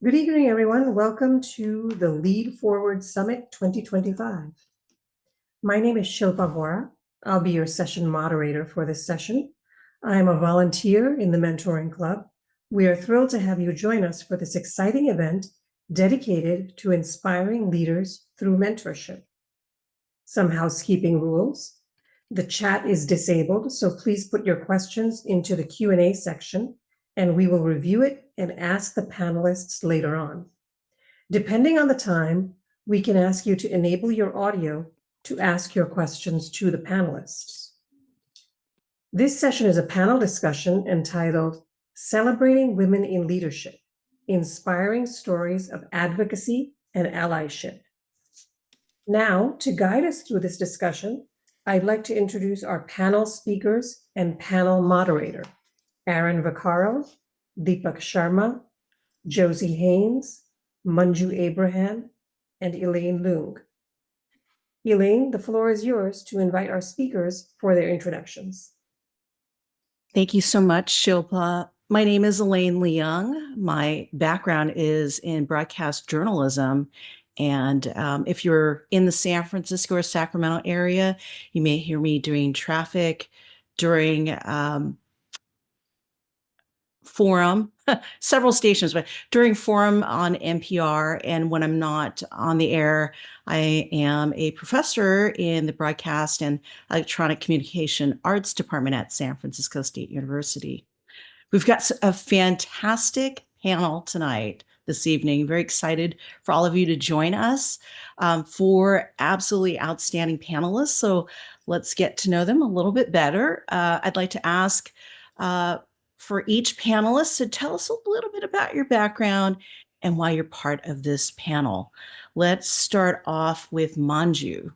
Good evening, everyone. Welcome to the LeadForward Summit 2025. My name is Shilpa Vora. I'll be your session moderator for this session. I am a volunteer in the Mentoring Club. We are thrilled to have you join us for this exciting event dedicated to inspiring leaders through mentorship. Some housekeeping rules. The chat is disabled, so please put your questions into the Q&A section, and we will review it and ask the panelists later on. Depending on the time, we can ask you to enable your audio to ask your questions to the panelists. This session is a panel discussion entitled Celebrating Women in Leadership, Inspiring Stories of Advocacy and Allyship. Now, to guide us through this discussion, I'd like to introduce our panel speakers and panel moderator, Aaron Vaccaro, Deepak Sharma, Josie Haynes, Manju Abraham, and Elaine Leung. Elaine, the floor is yours to invite our speakers for their introductions. Thank you so much, Shilpa. My name is Elaine Leung. My background is in broadcast journalism. And if you're in the San Francisco or Sacramento area, you may hear me doing traffic during Forum, several stations, but during Forum on NPR. And when I'm not on the air, I am a professor in the Broadcast and Electronic Communication Arts Department at San Francisco State University. We've got a fantastic panel tonight, this evening. Very excited for all of you to join us, for absolutely outstanding panelists. So let's get to know them a little bit better. I'd like to ask for each panelist to tell us a little bit about your background and why you're part of this panel. Let's start off with Manju.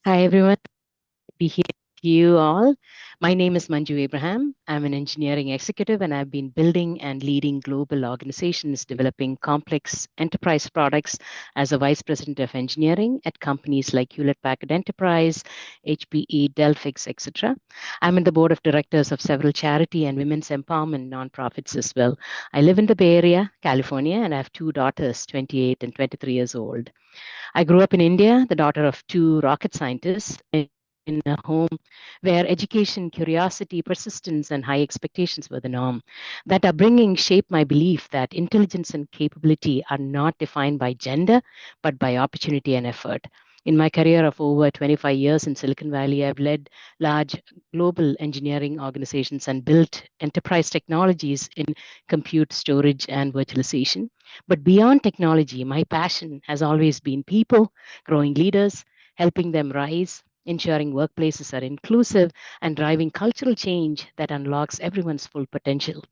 Hi, everyone. Be here with you all. My name is Manju Abraham. I'm an engineering executive, and I've been building and leading global organizations developing complex enterprise products as a vice president of engineering at companies like Hewlett Packard Enterprise, HPE, Delphix, etc. I'm in the board of directors of several charity and women's empowerment nonprofits as well. I live in the Bay Area, California, and I have two daughters, 28 and 23 years old. I grew up in India, the daughter of two rocket scientists, in a home where education, curiosity, persistence, and high expectations were the norm. That upbringing shaped my belief that intelligence and capability are not defined by gender, but by opportunity and effort. In my career of over 25 years in Silicon Valley, I've led large global engineering organizations and built enterprise technologies in compute, storage, and virtualization. But beyond technology, my passion has always been people, growing leaders, helping them rise, ensuring workplaces are inclusive, and driving cultural change that unlocks everyone's full potential.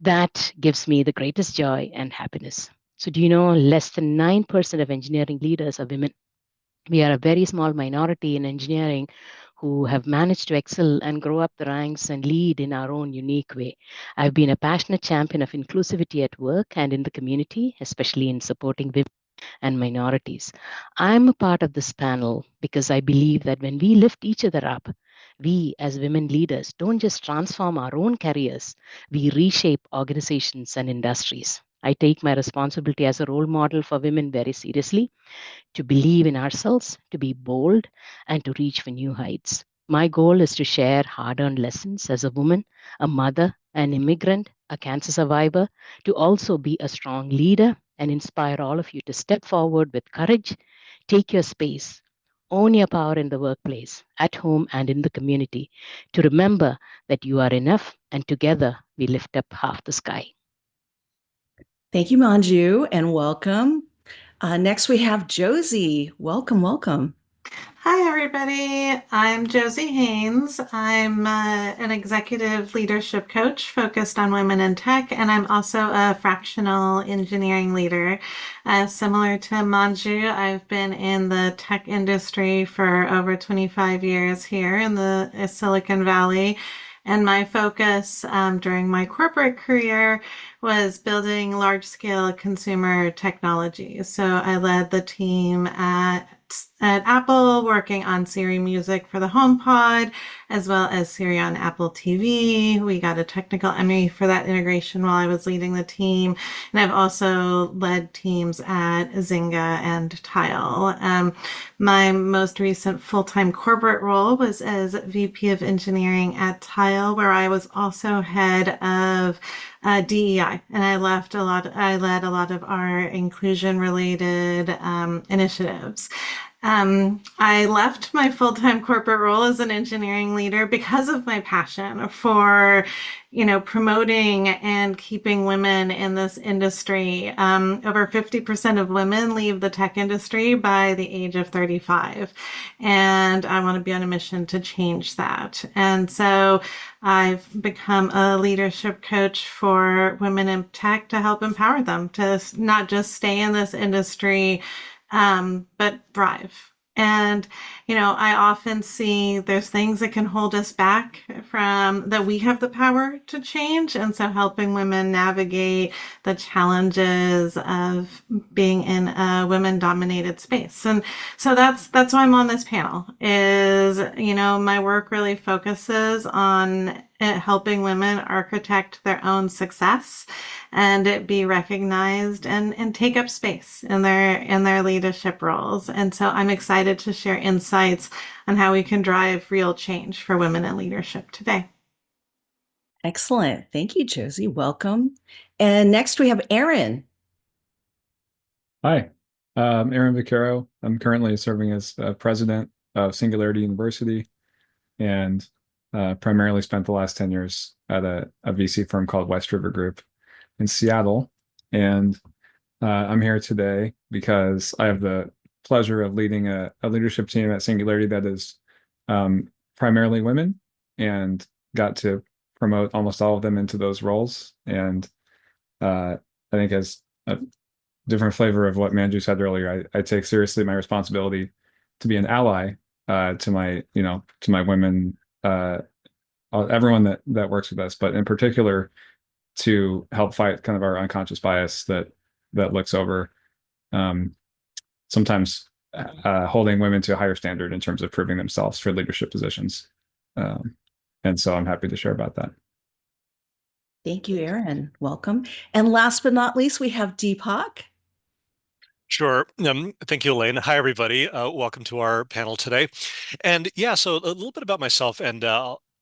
That gives me the greatest joy and happiness. So, do you know less than 9% of engineering leaders are women? We are a very small minority in engineering who have managed to excel and grow up the ranks and lead in our own unique way. I've been a passionate champion of inclusivity at work and in the community, especially in supporting women and minorities. I'm a part of this panel because I believe that when we lift each other up, we as women leaders don't just transform our own careers, we reshape organizations and industries. I take my responsibility as a role model for women very seriously, to believe in ourselves, to be bold, and to reach for new heights. My goal is to share hard earned lessons as a woman, a mother, an immigrant, a cancer survivor, to also be a strong leader and inspire all of you to step forward with courage, take your space, own your power in the workplace, at home, and in the community, to remember that you are enough, and together we lift up half the sky. Thank you, Manju, and welcome. Next, we have Josie. Welcome, welcome. Hi, everybody. I'm Josie Haynes. I'm an executive leadership coach focused on women in tech, and I'm also a fractional engineering leader. Similar to Manju, I've been in the tech industry for over 25 years here in the Silicon Valley. And my focus during my corporate career was building large-scale consumer technology. So I led the team at at Apple, working on Siri Music for the HomePod, as well as Siri on Apple TV. We got a technical Emmy for that integration while I was leading the team. And I've also led teams at Zynga and Tile. My most recent full-time corporate role was as VP of Engineering at Tile, where I was also head of DEI, and I led a lot of our inclusion-related initiatives. I left my full-time corporate role as an engineering leader because of my passion for, promoting and keeping women in this industry. Over 50% of women leave the tech industry by the age of 35. And I want to be on a mission to change that. And so I've become a leadership coach for women in tech to help empower them to not just stay in this industry, but thrive. And, I often see there's things that can hold us back from that we have the power to change. And so helping women navigate the challenges of being in a women dominated space. And so that's why I'm on this panel is, my work really focuses on helping women architect their own success and it be recognized and take up space in their leadership roles. And so I'm excited to share insights on how we can drive real change for women in leadership today. Excellent. Thank you, Josie. Welcome. And next we have Aaron. Hi, Aaron Vaccaro. I'm currently serving as president of Singularity University and primarily spent the last 10 years at a VC firm called West River Group in Seattle. And I'm here today because I have the pleasure of leading a leadership team at Singularity that is primarily women and got to promote almost all of them into those roles. And I think as a different flavor of what Manju said earlier, I take seriously my responsibility to be an ally to my women, everyone that works with us, but in particular to help fight kind of our unconscious bias that looks over sometimes holding women to a higher standard in terms of proving themselves for leadership positions. And so I'm happy to share about that. Thank you, Aaron. Welcome. And last but not least, we have Deepak. Sure. Thank you, Elaine. Hi, everybody. Welcome to our panel today. And yeah, so a little bit about myself. And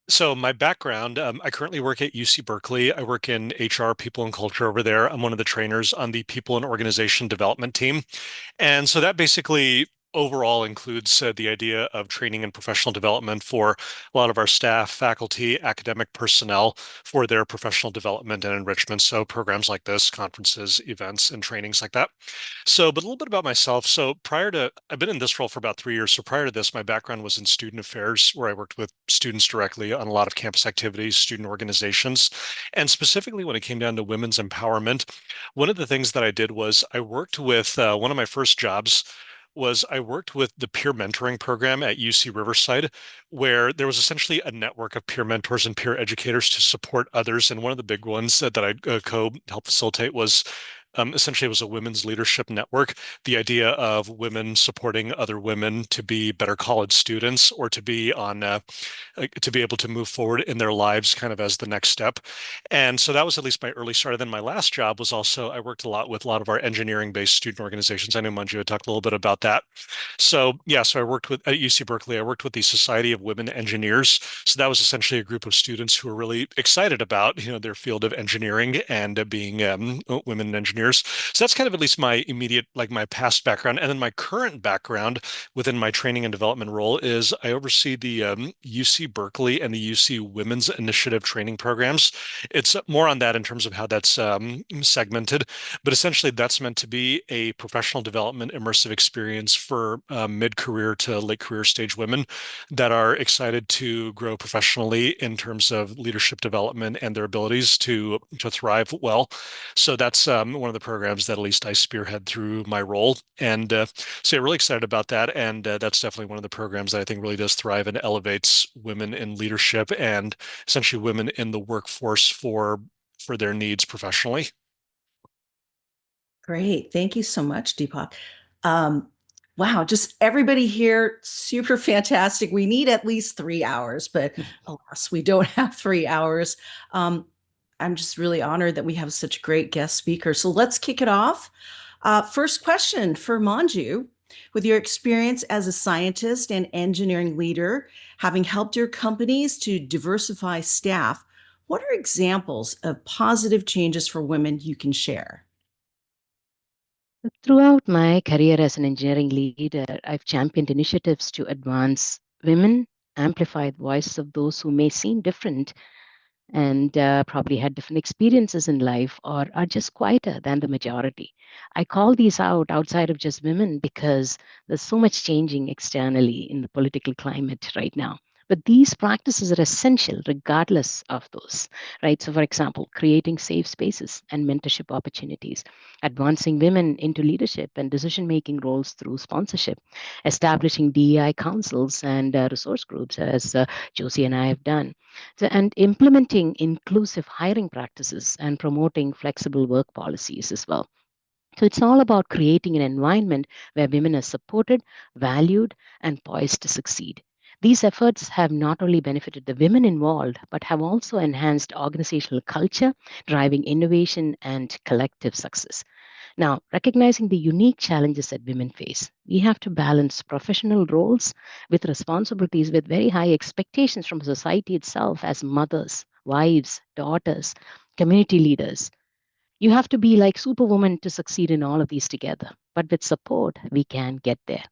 so my background, I currently work at UC Berkeley. I work in HR, people and culture over there. I'm one of the trainers on the people and organization development team. And so that basically overall includes the idea of training and professional development for a lot of our staff, faculty, academic personnel for their professional development and enrichment. So programs like this, conferences, events, and trainings like that. So, but a little bit about myself. So I've been in this role for about 3 years. So prior to this, my background was in student affairs, where I worked with students directly on a lot of campus activities, student organizations. And specifically when it came down to women's empowerment, one of the things that I did was I worked with one of my first jobs was I worked with the peer mentoring program at UC Riverside, where there was essentially a network of peer mentors and peer educators to support others. And one of the big ones that I helped facilitate was essentially it was a women's leadership network. The idea of women supporting other women to be better college students or to be to be able to move forward in their lives kind of as the next step. And so that was at least my early start. And then my last job was also, I worked a lot with a lot of our engineering-based student organizations. I know Manju had talked a little bit about that. So yeah, so I worked at UC Berkeley, I worked with the Society of Women Engineers. So that was essentially a group of students who were really excited about, their field of engineering and being women engineers. So that's kind of at least my immediate, like my past background. And then my current background within my training and development role is I oversee the UC Berkeley and the UC Women's Initiative training programs. It's more on that in terms of how that's segmented, but essentially that's meant to be a professional development immersive experience for mid-career to late career stage women that are excited to grow professionally in terms of leadership development and their abilities to thrive well. So that's one of the programs that at least I spearhead through my role. And so I'm really excited about that. And that's definitely one of the programs that I think really does thrive and elevates women in leadership and essentially women in the workforce for their needs professionally. Great. Thank you so much, Deepak. Wow, just everybody here, super fantastic. We need at least 3 hours, but alas, we don't have 3 hours. I'm just really honored that we have such a great guest speaker. So let's kick it off. First question for Manju. With your experience as a scientist and engineering leader, having helped your companies to diversify staff, what are examples of positive changes for women you can share? Throughout my career as an engineering leader, I've championed initiatives to advance women, amplify the voices of those who may seem different and probably had different experiences in life or are just quieter than the majority. I call these out outside of just women because there's so much changing externally in the political climate right now. But these practices are essential regardless of those, right? So, for example, creating safe spaces and mentorship opportunities, advancing women into leadership and decision making roles through sponsorship, establishing DEI councils and resource groups, as Josie and I have done. So, and implementing inclusive hiring practices and promoting flexible work policies as well. So it's all about creating an environment where women are supported, valued, and poised to succeed. These efforts have not only benefited the women involved, but have also enhanced organizational culture, driving innovation and collective success. Now, recognizing the unique challenges that women face, we have to balance professional roles with responsibilities with very high expectations from society itself as mothers, wives, daughters, community leaders. You have to be like superwoman to succeed in all of these together. But with support, we can get there.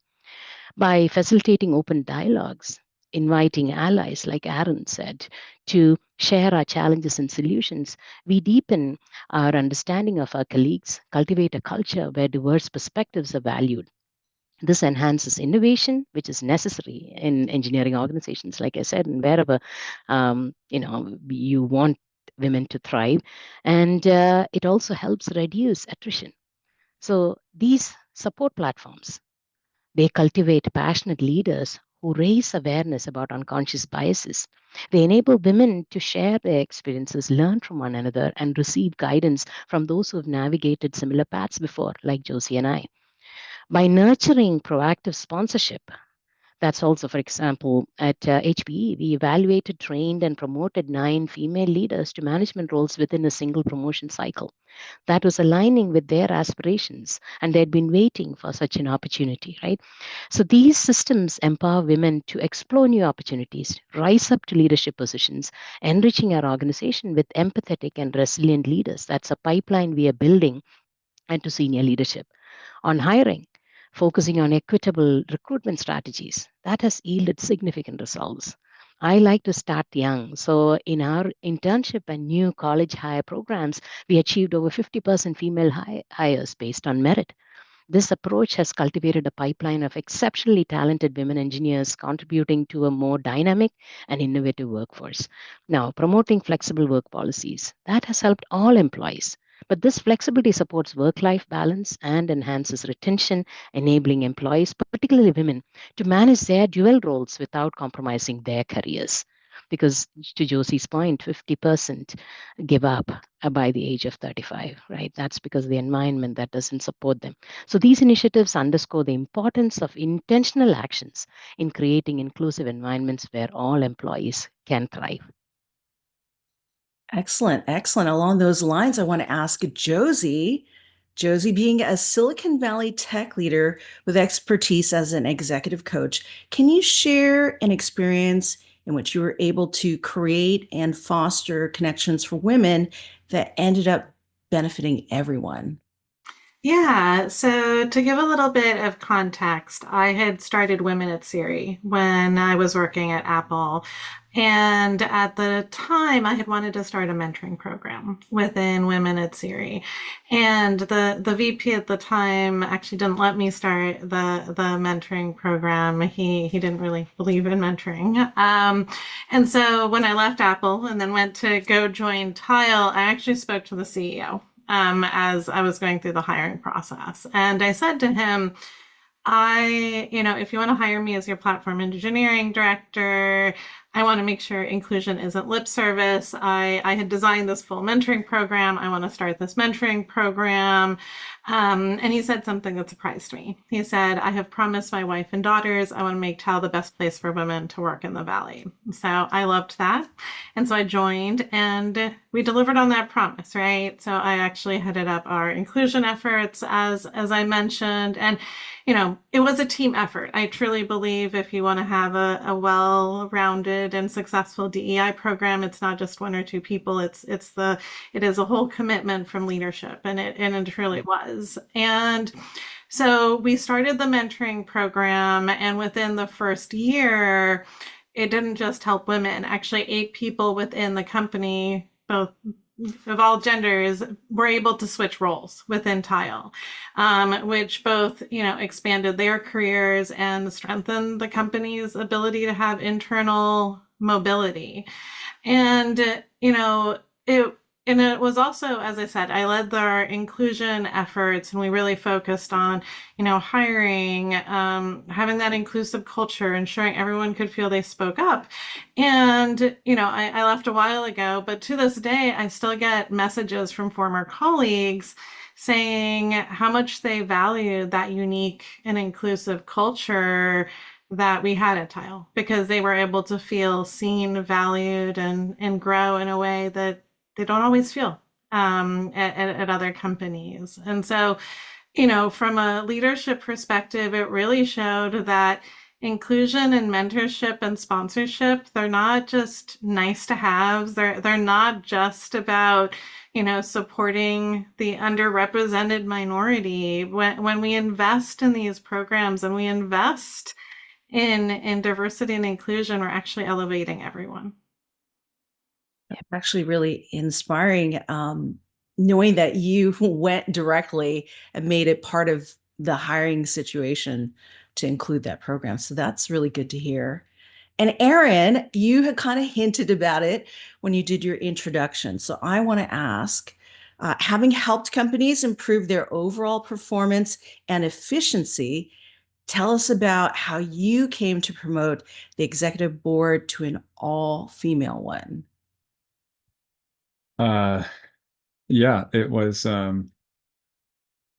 By facilitating open dialogues, inviting allies, like Aaron said, to share our challenges and solutions, we deepen our understanding of our colleagues, cultivate a culture where diverse perspectives are valued. This enhances innovation, which is necessary in engineering organizations, like I said, and wherever you want women to thrive. And it also helps reduce attrition. So these support platforms, they cultivate passionate leaders who raise awareness about unconscious biases. They enable women to share their experiences, learn from one another, and receive guidance from those who have navigated similar paths before, like Josie and I. By nurturing proactive sponsorship, that's also, for example, at HPE, we evaluated, trained, and promoted 9 female leaders to management roles within a single promotion cycle. That was aligning with their aspirations, and they'd been waiting for such an opportunity, right? So these systems empower women to explore new opportunities, rise up to leadership positions, enriching our organization with empathetic and resilient leaders. That's a pipeline we are building and to senior leadership. On hiring, focusing on equitable recruitment strategies, that has yielded significant results. I like to start young. So, in our internship and new college hire programs, we achieved over 50% female hires based on merit. This approach has cultivated a pipeline of exceptionally talented women engineers contributing to a more dynamic and innovative workforce. Now, promoting flexible work policies, that has helped all employees. But this flexibility supports work life balance and enhances retention, enabling employees, particularly women, to manage their dual roles without compromising their careers. Because, to Josie's point, 50% give up by the age of 35, right? That's because of the environment that doesn't support them. So these initiatives underscore the importance of intentional actions in creating inclusive environments where all employees can thrive. Excellent, excellent. Along those lines, I want to ask Josie. Josie, being a Silicon Valley tech leader with expertise as an executive coach, can you share an experience in which you were able to create and foster connections for women that ended up benefiting everyone? Yeah, so to give a little bit of context, I had started Women at Siri when I was working at Apple. And at the time, I had wanted to start a mentoring program within Women at Siri. And the VP at the time actually didn't let me start the mentoring program. He didn't really believe in mentoring. And so when I left Apple and then went to go join Tile, I actually spoke to the CEO. As I was going through the hiring process. And I said to him, if you want to hire me as your platform engineering director, I want to make sure inclusion isn't lip service. I had designed this full mentoring program. I want to start this mentoring program. And he said something that surprised me. He said, I have promised my wife and daughters I want to make Tal the best place for women to work in the Valley. So I loved that. And so I joined and we delivered on that promise, right? So I actually headed up our inclusion efforts, as I mentioned. And it was a team effort. I truly believe if you want to have a well-rounded and successful DEI program, it's not just one or two people. It is a whole commitment from leadership, and it truly was. And so we started the mentoring program, and within the first year, it didn't just help women. Actually, 8 people within the company, both of all genders, were able to switch roles within Tile, which both, expanded their careers and strengthened the company's ability to have internal mobility. And, it was also, as I said, I led our inclusion efforts, and we really focused on, hiring, having that inclusive culture, ensuring everyone could feel they spoke up. And, I left a while ago, but to this day, I still get messages from former colleagues saying how much they valued that unique and inclusive culture that we had at Tile, because they were able to feel seen, valued, and grow in a way that they don't always feel at other companies. And so, from a leadership perspective, it really showed that inclusion and mentorship and sponsorship, they're not just nice to haves. They're not just about, supporting the underrepresented minority. When we invest in these programs and we invest in diversity and inclusion, we're actually elevating everyone. Actually really inspiring, knowing that you went directly and made it part of the hiring situation to include that program. So that's really good to hear. And Erin, you had kind of hinted about it when you did your introduction. So I want to ask, having helped companies improve their overall performance and efficiency, tell us about how you came to promote the executive board to an all-female one. Yeah, it was,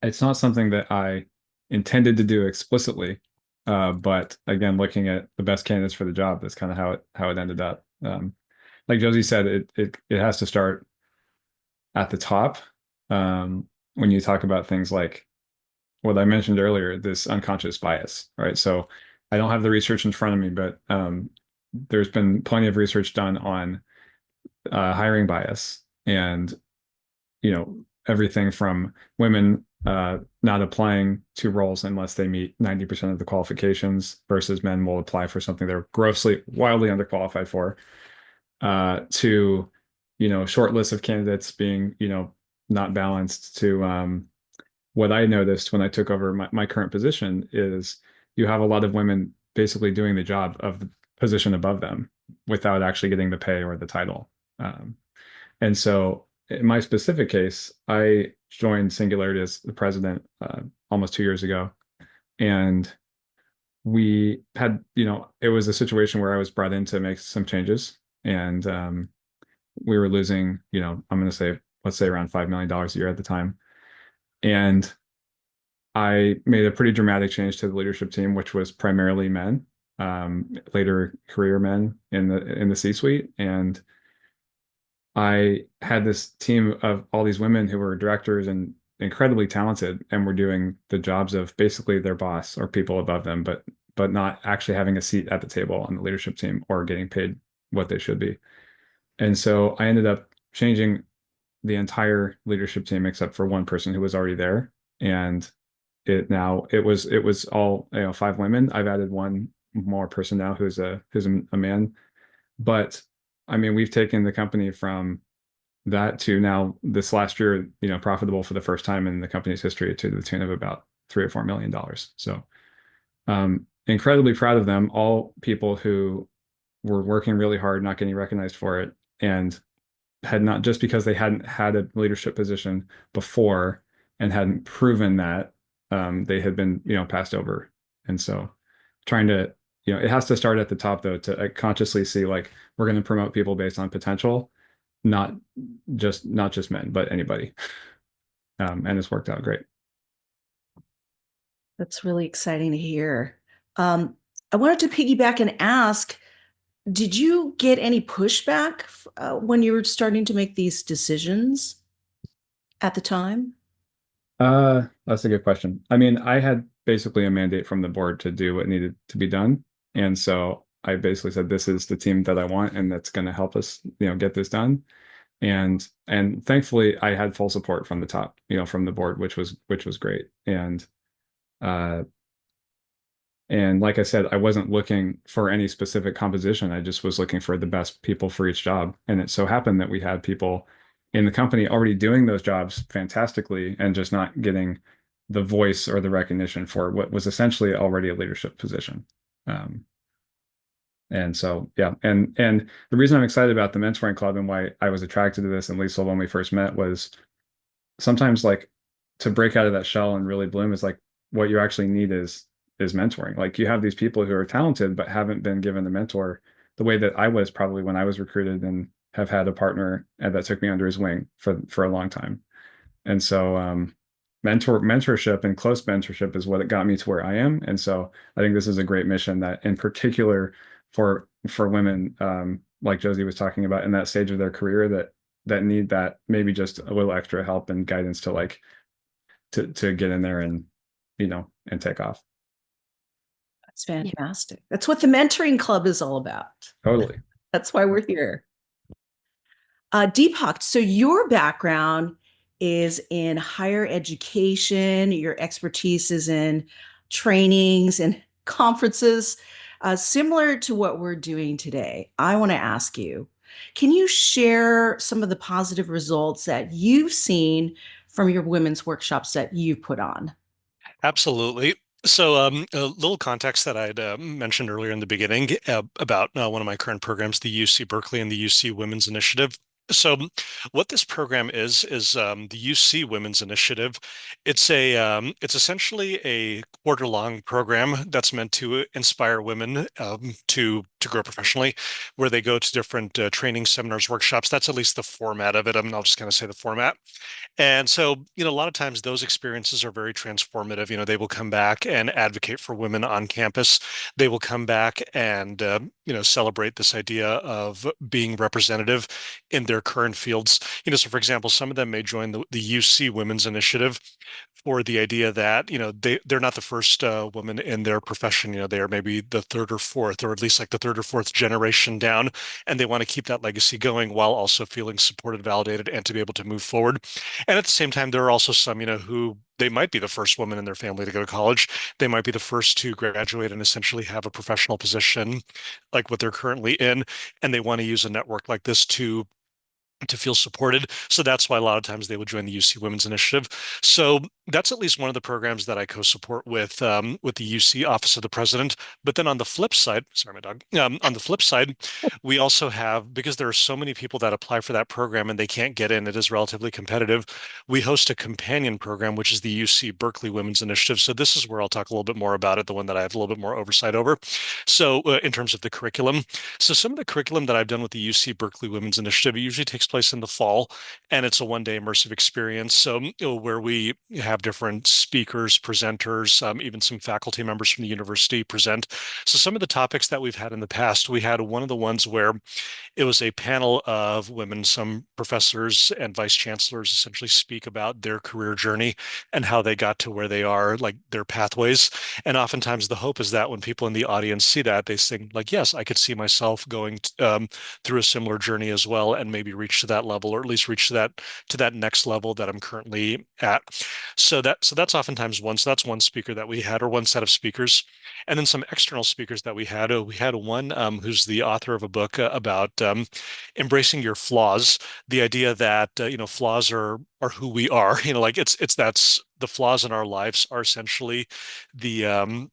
it's not something that I intended to do explicitly. But again, looking at the best candidates for the job, that's kind of how it ended up. Like Josie said, it has to start at the top. When you talk about things like what I mentioned earlier, this unconscious bias, right? So I don't have the research in front of me, but there's been plenty of research done on hiring bias, and everything from women not applying to roles unless they meet 90% of the qualifications versus men will apply for something they're wildly underqualified for, to short lists of candidates being not balanced, to what I noticed when I took over my current position is you have a lot of women basically doing the job of the position above them without actually getting the pay or the title. And so in my specific case, I joined Singularity as the president almost 2 years ago. And we had, it was a situation where I was brought in to make some changes. And we were losing, I'm going to say, let's say around $5 million a year at the time. And I made a pretty dramatic change to the leadership team, which was primarily men, later career men in the C-suite. And I had this team of all these women who were directors and incredibly talented and were doing the jobs of basically their boss or people above them, but not actually having a seat at the table on the leadership team or getting paid what they should be. And so I ended up changing the entire leadership team except for one person who was already there. And it was all 5 women. I've added one more person now who's a man. But I mean, we've taken the company from that to now this last year, profitable for the first time in the company's history to the tune of about $3 or $4 million. So incredibly proud of them, all people who were working really hard, not getting recognized for it, and had not, just because they hadn't had a leadership position before and hadn't proven that, they had been, passed over And so trying to, it has to start at the top though, to consciously see like, we're going to promote people based on potential, not just men, but anybody. And it's worked out great. That's really exciting to hear. I wanted to piggyback and ask, did you get any pushback when you were starting to make these decisions at the time? That's a good question. I mean, I had basically a mandate from the board to do what needed to be done. And so I basically said, this is the team that I want, and that's going to help us, get this done. And thankfully I had full support from the top, from the board, which was great. Uh, and like I said, I wasn't looking for any specific composition. I just was looking for the best people for each job. And it so happened that we had people in the company already doing those jobs fantastically and just not getting the voice or the recognition for what was essentially already a leadership position. And so, yeah. And the reason I'm excited about the mentoring club and why I was attracted to this, and Lisa, when we first met, was sometimes like to break out of that shell and really bloom is like what you actually need is mentoring. Like you have these people who are talented but haven't been given the mentor the way that I was probably when I was recruited, and have had a partner that took me under his wing for a long time. And so mentorship and close mentorship is what it got me to where I am. And so I think this is a great mission that in particular for women, like Josie was talking about, in that stage of their career that need that maybe just a little extra help and guidance to like to get in there and and take off. That's fantastic. That's what the mentoring club is all about. Totally. That's why we're here. Deepak, so your background is in higher education. Your expertise is in trainings and conferences, similar to what we're doing today. I want to ask you, can you share some of the positive results that you've seen from your women's workshops that you've put on? Absolutely. So a little context that I'd mentioned earlier in the beginning about one of my current programs, the UC Berkeley and the UC Women's Initiative. So what this program is the UC Women's Initiative. It's it's essentially a quarter-long program that's meant to inspire women to grow professionally, where they go to different training seminars, workshops. That's at least the format of it. I'll just kind of say the format. And so, a lot of times those experiences are very transformative. They will come back and advocate for women on campus. They will come back and, celebrate this idea of being representative in their current fields. So for example, some of them may join the UC Women's Initiative for the idea that, they're not the first woman in their profession. They are maybe the third or fourth, or at least like the third or fourth generation down, and they want to keep that legacy going while also feeling supported, validated, and to be able to move forward. And at the same time, there are also some, who they might be the first woman in their family to go to college. They might be the first to graduate and essentially have a professional position like what they're currently in. And they want to use a network like this to feel supported. So that's why a lot of times they would join the UC Women's Initiative. So that's at least one of the programs that I co-support with the UC Office of the President. But then on the flip side, sorry, my dog. On the flip side, we also have, because there are so many people that apply for that program and they can't get in, it is relatively competitive. We host a companion program, which is the UC Berkeley Women's Initiative. So this is where I'll talk a little bit more about it, the one that I have a little bit more oversight over. So in terms of the curriculum, so some of the curriculum that I've done with the UC Berkeley Women's Initiative, it usually takes place in the fall, and it's a one-day immersive experience. So where we have different speakers, presenters, even some faculty members from the university present. So some of the topics that we've had in the past, we had one of the ones where it was a panel of women, some professors and vice chancellors essentially speak about their career journey and how they got to where they are, like their pathways. And oftentimes the hope is that when people in the audience see that, they think like, yes, I could see myself going through a similar journey as well, and maybe reach to that level, or at least reach to that next level that I'm currently at. So that's oftentimes one. So that's one speaker that we had, or one set of speakers. And then some external speakers that we had. We had one who's the author of a book about embracing your flaws. The idea that flaws are who we are. Like it's that's the flaws in our lives are essentially the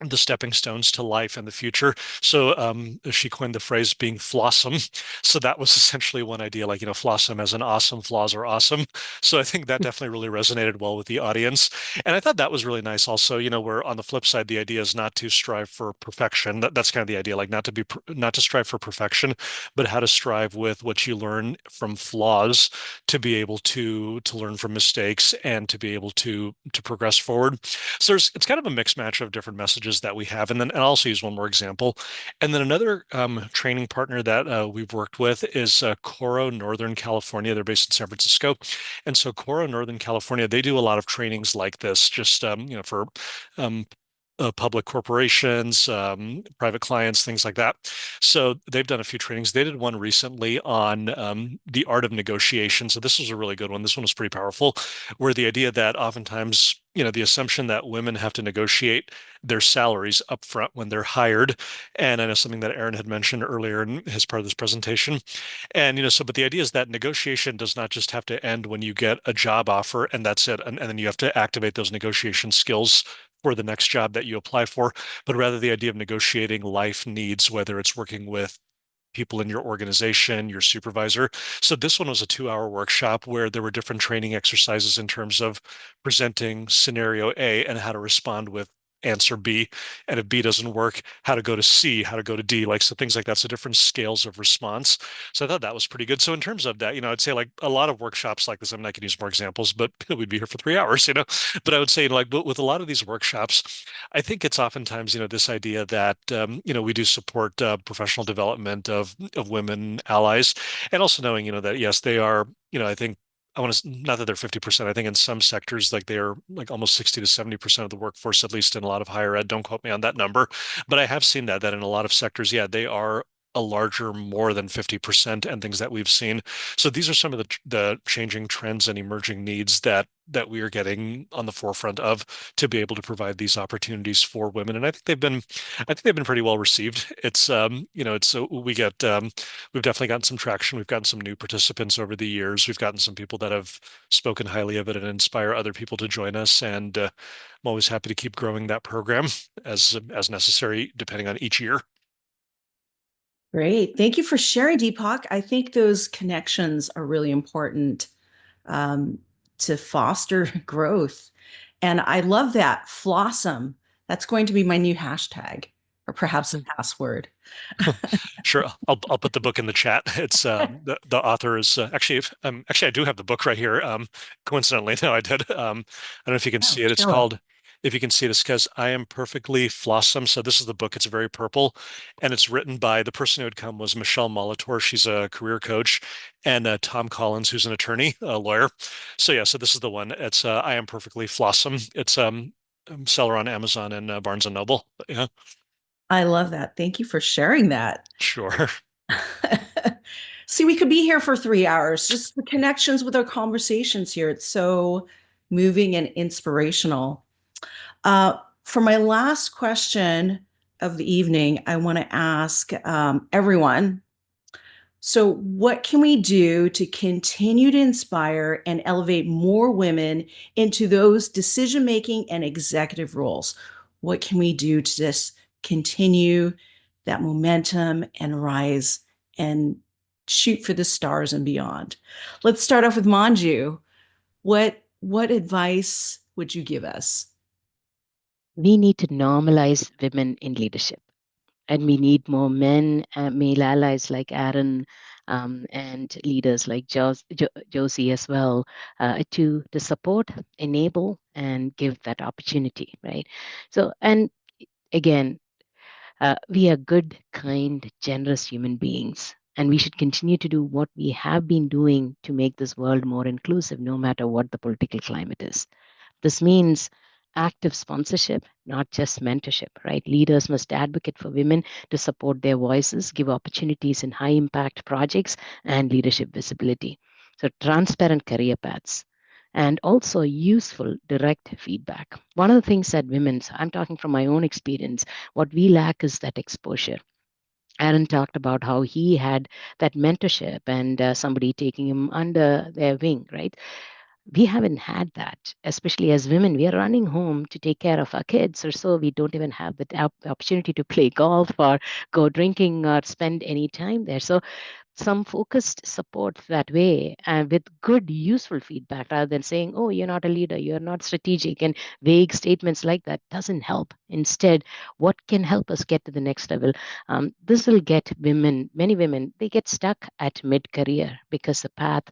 the stepping stones to life and the future. So she coined the phrase being flossom. So that was essentially one idea, like, flossom as an awesome, flaws are awesome. So I think that definitely really resonated well with the audience. And I thought that was really nice also, where on the flip side, the idea is not to strive for perfection. That's kind of the idea, like not to strive for perfection, but how to strive with what you learn from flaws to be able to learn from mistakes and to be able to progress forward. So it's kind of a mixed match of different messages that we have. And then I'll also use one more example. And then another training partner that we've worked with is Coro Northern California. They're based in San Francisco. And so Coro Northern California, they do a lot of trainings like this, just for um, public corporations, private clients, things like that. So they've done a few trainings. They did one recently on the art of negotiation. So this was a really good one. This one was pretty powerful, where the idea that oftentimes, the assumption that women have to negotiate their salaries up front when they're hired. And I know something that Aaron had mentioned earlier in his part of this presentation. And, but the idea is that negotiation does not just have to end when you get a job offer and that's it. And then you have to activate those negotiation skills for the next job that you apply for, but rather the idea of negotiating life needs, whether it's working with people in your organization, your supervisor. So this one was a 2-hour workshop where there were different training exercises in terms of presenting scenario A and how to respond with answer B. And if B doesn't work, how to go to C, how to go to D, like so things like that. So different scales of response. So I thought that was pretty good. So in terms of that, I'd say like a lot of workshops like this, I mean, I could use more examples, but we'd be here for 3 hours, But I would say like with a lot of these workshops, I think it's oftentimes, this idea that, we do support professional development of women allies, and also knowing, that yes, they are, I think I want to, not that they're 50%. I think in some sectors, like they are like almost 60 to 70% of the workforce, at least in a lot of higher ed. Don't quote me on that number, but I have seen that in a lot of sectors, yeah, they are a larger, more than 50% and things that we've seen. So these are some of the changing trends and emerging needs that we are getting on the forefront of to be able to provide these opportunities for women. And I think they've been pretty well received. It's we've definitely gotten some traction. We've gotten some new participants over the years. We've gotten some people that have spoken highly of it and inspire other people to join us. And I'm always happy to keep growing that program as necessary, depending on each year. Great. Thank you for sharing, Deepak. I think those connections are really important to foster growth. And I love that. Flossom. That's going to be my new hashtag, or perhaps a password. Sure, I'll put the book in the chat. It's the author is actually I do have the book right here. Coincidentally, no, I did. I don't know if you can see it. It's called, if you can see it, it's because I Am Perfectly Flossom. So this is the book. It's very purple, and it's written by the person who had come was Michelle Molitor. She's a career coach, and Tom Collins, who's an attorney, a lawyer. So yeah, so this is the one. It's I Am Perfectly Flossom. It's seller on Amazon and Barnes and Noble. Yeah. I love that. Thank you for sharing that. Sure. See, we could be here for 3 hours, just the connections with our conversations here. It's so moving and inspirational. For my last question of the evening, I want to ask everyone, so what can we do to continue to inspire and elevate more women into those decision-making and executive roles? What can we do to just continue that momentum and rise and shoot for the stars and beyond? Let's start off with Manju. What advice would you give us? We need to normalize women in leadership, and we need more men, male allies like Aaron, and leaders like Josie as well, to support, enable, and give that opportunity, right? So, and again, we are good, kind, generous human beings, and we should continue to do what we have been doing to make this world more inclusive, no matter what the political climate is. This means active sponsorship, not just mentorship, right? Leaders must advocate for women to support their voices, give opportunities in high impact projects, and leadership visibility. So, transparent career paths, and also useful direct feedback. One of the things that I'm talking from my own experience, what we lack is that exposure. Aaron talked about how he had that mentorship and somebody taking him under their wing, right? We haven't had that, especially as women. We are running home to take care of our kids, or so. We don't even have the opportunity to play golf or go drinking or spend any time there. So some focused support that way and with good useful feedback rather than saying, oh, you're not a leader, you're not strategic, and vague statements like that doesn't help. Instead, what can help us get to the next level? This will get women, many women, they get stuck at mid-career because the path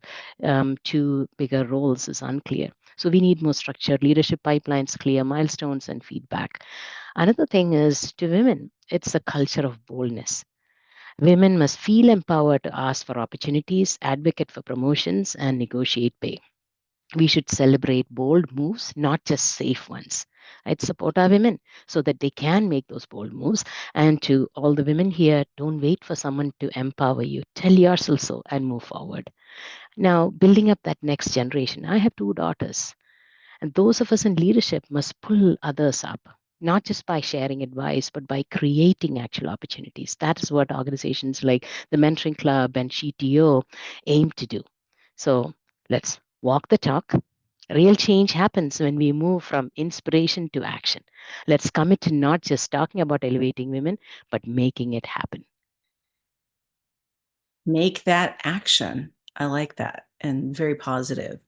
to bigger roles is unclear. So we need more structured leadership pipelines, clear milestones, and feedback. Another thing is, to women, it's a culture of boldness. Women must feel empowered to ask for opportunities, advocate for promotions, and negotiate pay. We should celebrate bold moves, not just safe ones. I'd support our women so that they can make those bold moves. And to all the women here, don't wait for someone to empower you. Tell yourself so and move forward. Now, building up that next generation, I have 2 daughters. And those of us in leadership must pull others up, not just by sharing advice, but by creating actual opportunities. That is what organizations like the Mentoring Club and CTO aim to do. So let's walk the talk. Real change happens when we move from inspiration to action. Let's commit to not just talking about elevating women, but making it happen. Make that action. I like that, and very positive.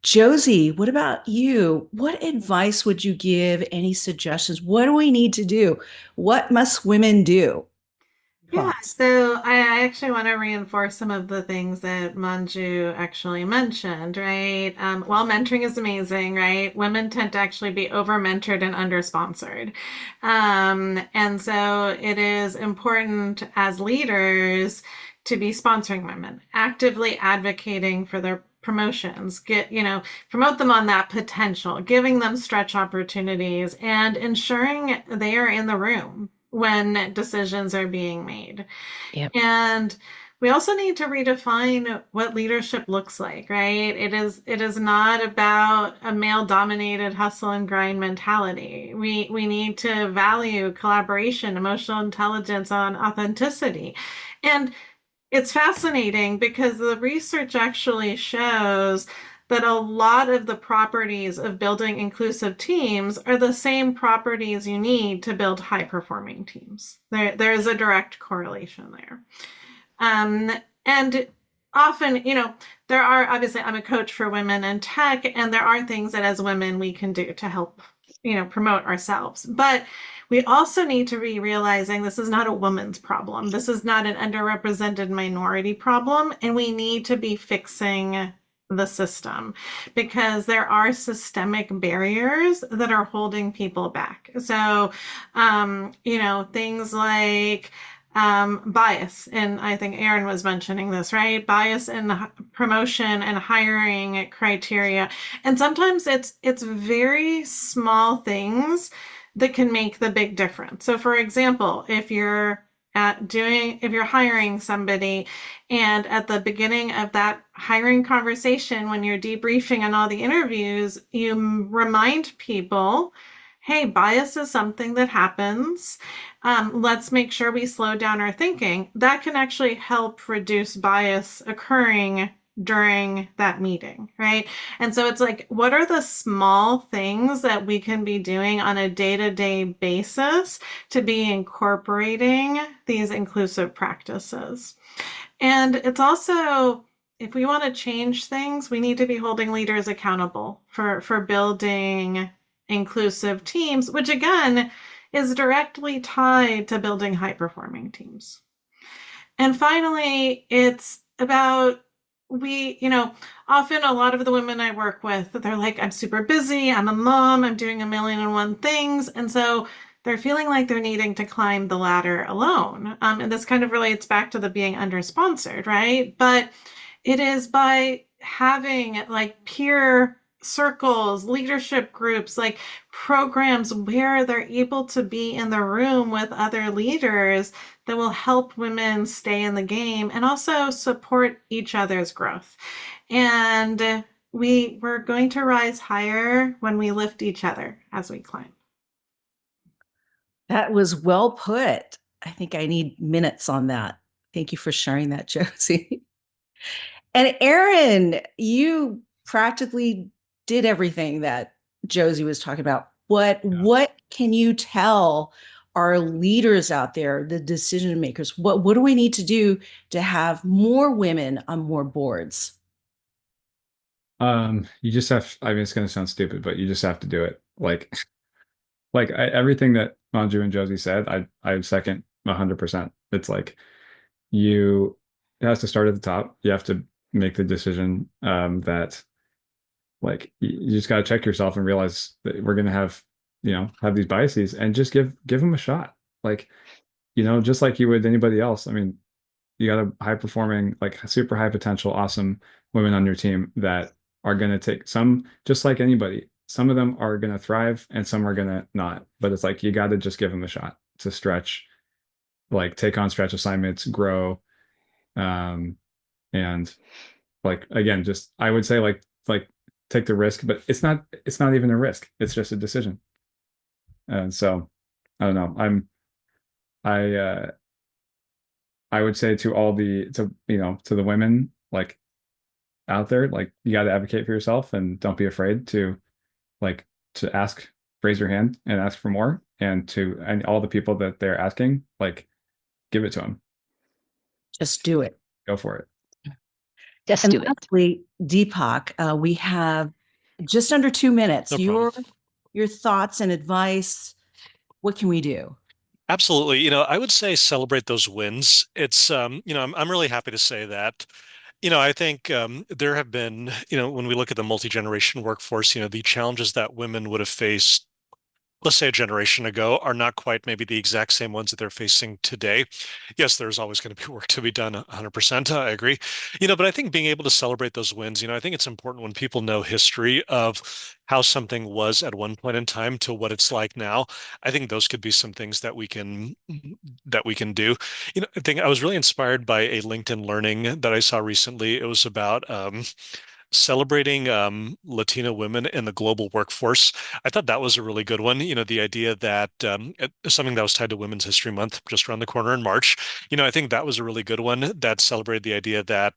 Josie, what about you? What advice would you give? Any suggestions? What do we need to do? What must women do? Yeah, Thoughts? so I actually want to reinforce some of the things that Manju actually mentioned, right? While mentoring is amazing, right? Women tend to actually be over-mentored and under-sponsored. And so it is important as leaders to be sponsoring women, actively advocating for their promotions, promote them on that potential, giving them stretch opportunities, and ensuring they are in the room when decisions are being made. Yep. And we also need to redefine what leadership looks like, right? It is not about a male-dominated hustle and grind mentality. We need to value collaboration, emotional intelligence, on authenticity. And it's fascinating because the research actually shows that a lot of the properties of building inclusive teams are the same properties you need to build high-performing teams. There is a direct correlation there. And often, there are, obviously, I'm a coach for women in tech, and there are things that as women we can do to help, promote ourselves. But we also need to be realizing this is not a woman's problem. This is not an underrepresented minority problem, and we need to be fixing the system because there are systemic barriers that are holding people back. So, things like bias, and I think Aaron was mentioning this, right? Bias in promotion and hiring criteria. And sometimes it's very small things that can make the big difference. So for example, if you're hiring somebody and at the beginning of that hiring conversation, when you're debriefing on all the interviews, you remind people, hey, bias is something that happens. Let's make sure we slow down our thinking. That can actually help reduce bias occurring during that meeting, right? And so it's like, what are the small things that we can be doing on a day-to-day basis to be incorporating these inclusive practices? And it's also, if we want to change things, we need to be holding leaders accountable for building inclusive teams, which again is directly tied to building high-performing teams. And finally, it's about often a lot of the women I work with, they're like, I'm super busy, I'm a mom, I'm doing 1,000,001 things. And so they're feeling like they're needing to climb the ladder alone. And this kind of relates back to the being under-sponsored, right? But it is by having like peer circles, leadership groups, like programs where they're able to be in the room with other leaders that will help women stay in the game and also support each other's growth. And we're going to rise higher when we lift each other as we climb. That was well put. I think I need minutes on that. Thank you for sharing that, Josie. And Aaron, you practically did everything that Josie was talking about. What can you tell our leaders out there, the decision makers? What do we need to do to have more women on more boards? You just have, I mean, it's going to sound stupid, but you just have to do it. Everything that Manju and Josie said, I second 100%. It's like it has to start at the top. You have to make the decision that like you just got to check yourself and realize that we're going to have these biases, and just give them a shot. Like, just like you would anybody else. I mean, you got a high performing, like super high potential, awesome women on your team that are going to take some, just like anybody. Some of them are going to thrive and some are going to not. But it's like, you got to just give them a shot to stretch, like take on stretch assignments, grow. And like, again, just, I would say like take the risk, but it's not even a risk. It's just a decision. And so I don't know. I would say to the women like out there, like you got to advocate for yourself and don't be afraid to ask, raise your hand and ask for more, and all the people that they're asking, like give it to them. Just do it. Go for it. Just And do it. lastly, Deepak, we have just under 2 minutes. No problem. Your thoughts and advice. What can we do? Absolutely. I would say celebrate those wins. It's, I'm really happy to say that. I think there have been, when we look at the multi-generation workforce, the challenges that women would have faced, let's say a generation ago, are not quite maybe the exact same ones that they're facing today. Yes, there's always going to be work to be done, 100%. I agree. But I think being able to celebrate those wins, I think it's important when people know history of how something was at one point in time to what it's like now. I think those could be some things that we can do. I think I was really inspired by a LinkedIn Learning that I saw recently. It was about celebrating Latino women in the global workforce. I thought that was a really good one. The idea that something that was tied to Women's History Month just around the corner in March. I think that was a really good one that celebrated the idea that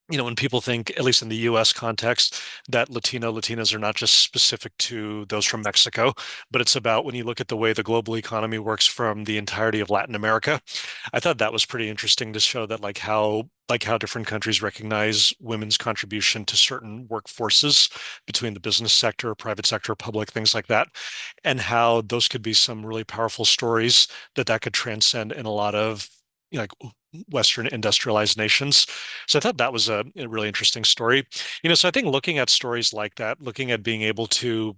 when people think, at least in the US context, that Latinas are not just specific to those from Mexico, but it's about when you look at the way the global economy works from the entirety of Latin America. I thought that was pretty interesting to show that how different countries recognize women's contribution to certain workforces between the business sector, private sector, public, things like that, and how those could be some really powerful stories that could transcend in a lot of like Western industrialized nations. So I thought that was a really interesting story. So I think looking at stories like that, looking at being able to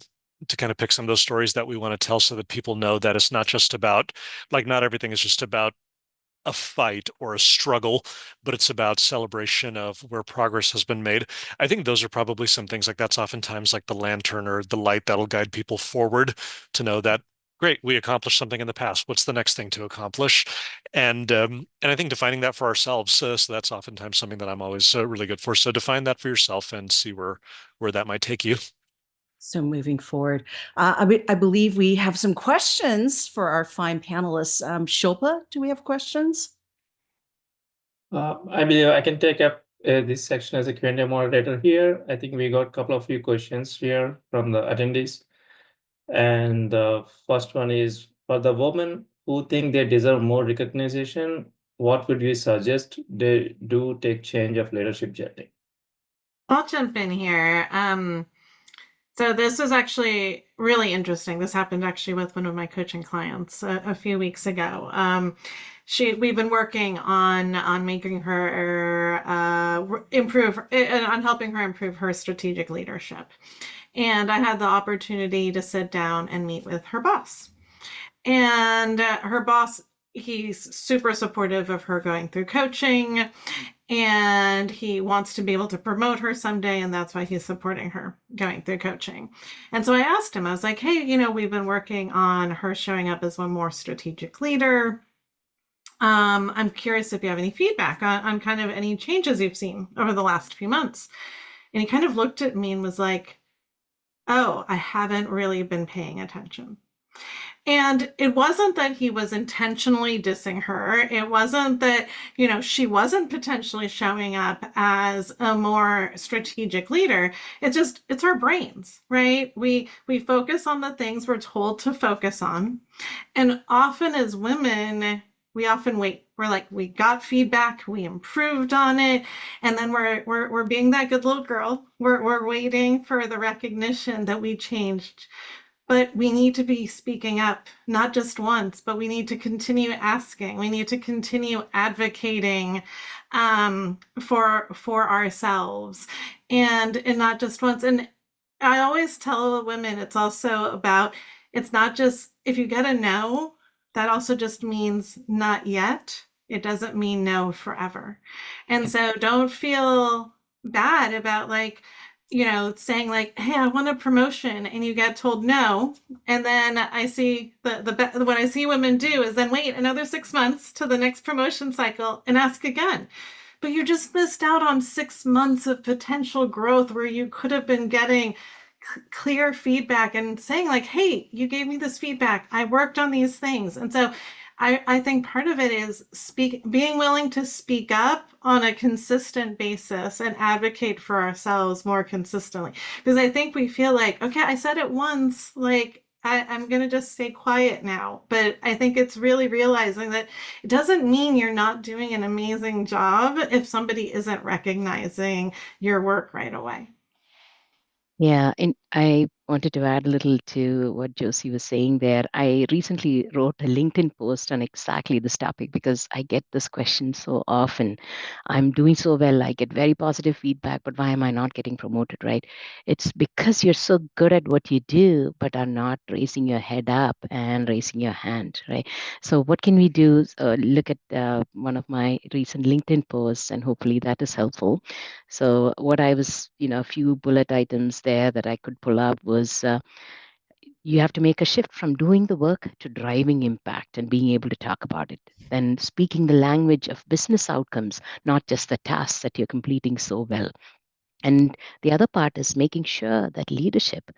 kind of pick some of those stories that we want to tell so that people know that it's not just about, not everything is just about a fight or a struggle, but it's about celebration of where progress has been made. I think those are probably some things that's oftentimes like the lantern or the light that'll guide people forward to know that, great, we accomplished something in the past. What's the next thing to accomplish? And I think defining that for ourselves, so that's oftentimes something that I'm always really good for. So define that for yourself and see where that might take you. So moving forward, I believe we have some questions for our fine panelists. Shilpa, do we have questions? I believe I can take up this section as a Q&A moderator here. I think we got a couple of few questions here from the attendees. And the first one is, for the women who think they deserve more recognition, what would you suggest they do take change of leadership journey? I'll jump in here. So this is actually really interesting. This happened actually with one of my coaching clients a few weeks ago. We've been working on making her improve, on helping her improve her strategic leadership. And I had the opportunity to sit down and meet with her boss. And her boss, he's super supportive of her going through coaching, and he wants to be able to promote her someday, and that's why he's supporting her going through coaching. And so I asked him, I was like, hey, we've been working on her showing up as one more strategic leader. I'm curious if you have any feedback on kind of any changes you've seen over the last few months. And he kind of looked at me and was like, oh, I haven't really been paying attention. And it wasn't that he was intentionally dissing her. It wasn't that, she wasn't potentially showing up as a more strategic leader. It's our brains, right? We focus on the things we're told to focus on. And often as women, we often wait. We're like, we got feedback, we improved on it, and then we're being that good little girl. We're waiting for the recognition that we changed. But we need to be speaking up, not just once, but we need to continue asking. We need to continue advocating for ourselves, and not just once. And I always tell women it's also about, it's not just if you get a no, that also just means not yet. It doesn't mean no forever. And so don't feel bad about saying like, hey, I want a promotion, and you get told no. And then I see what I see women do is then wait another 6 months to the next promotion cycle and ask again. But you just missed out on 6 months of potential growth where you could have been getting clear feedback and saying like, hey, you gave me this feedback. I worked on these things. And so I think part of it is being willing to speak up on a consistent basis and advocate for ourselves more consistently. Because I think we feel like, okay, I said it once, like I'm going to just stay quiet now. But I think it's really realizing that it doesn't mean you're not doing an amazing job if somebody isn't recognizing your work right away. Yeah, and I wanted to add a little to what Josie was saying there. I recently wrote a LinkedIn post on exactly this topic because I get this question so often. I'm doing so well, I get very positive feedback, but why am I not getting promoted, right? It's because you're so good at what you do, but are not raising your head up and raising your hand, right? So what can we do? Look at one of my recent LinkedIn posts, and hopefully that is helpful. So what I was, a few bullet items there that I could pull up was you have to make a shift from doing the work to driving impact and being able to talk about it. Then speaking the language of business outcomes, not just the tasks that you're completing so well. And the other part is making sure that leadership,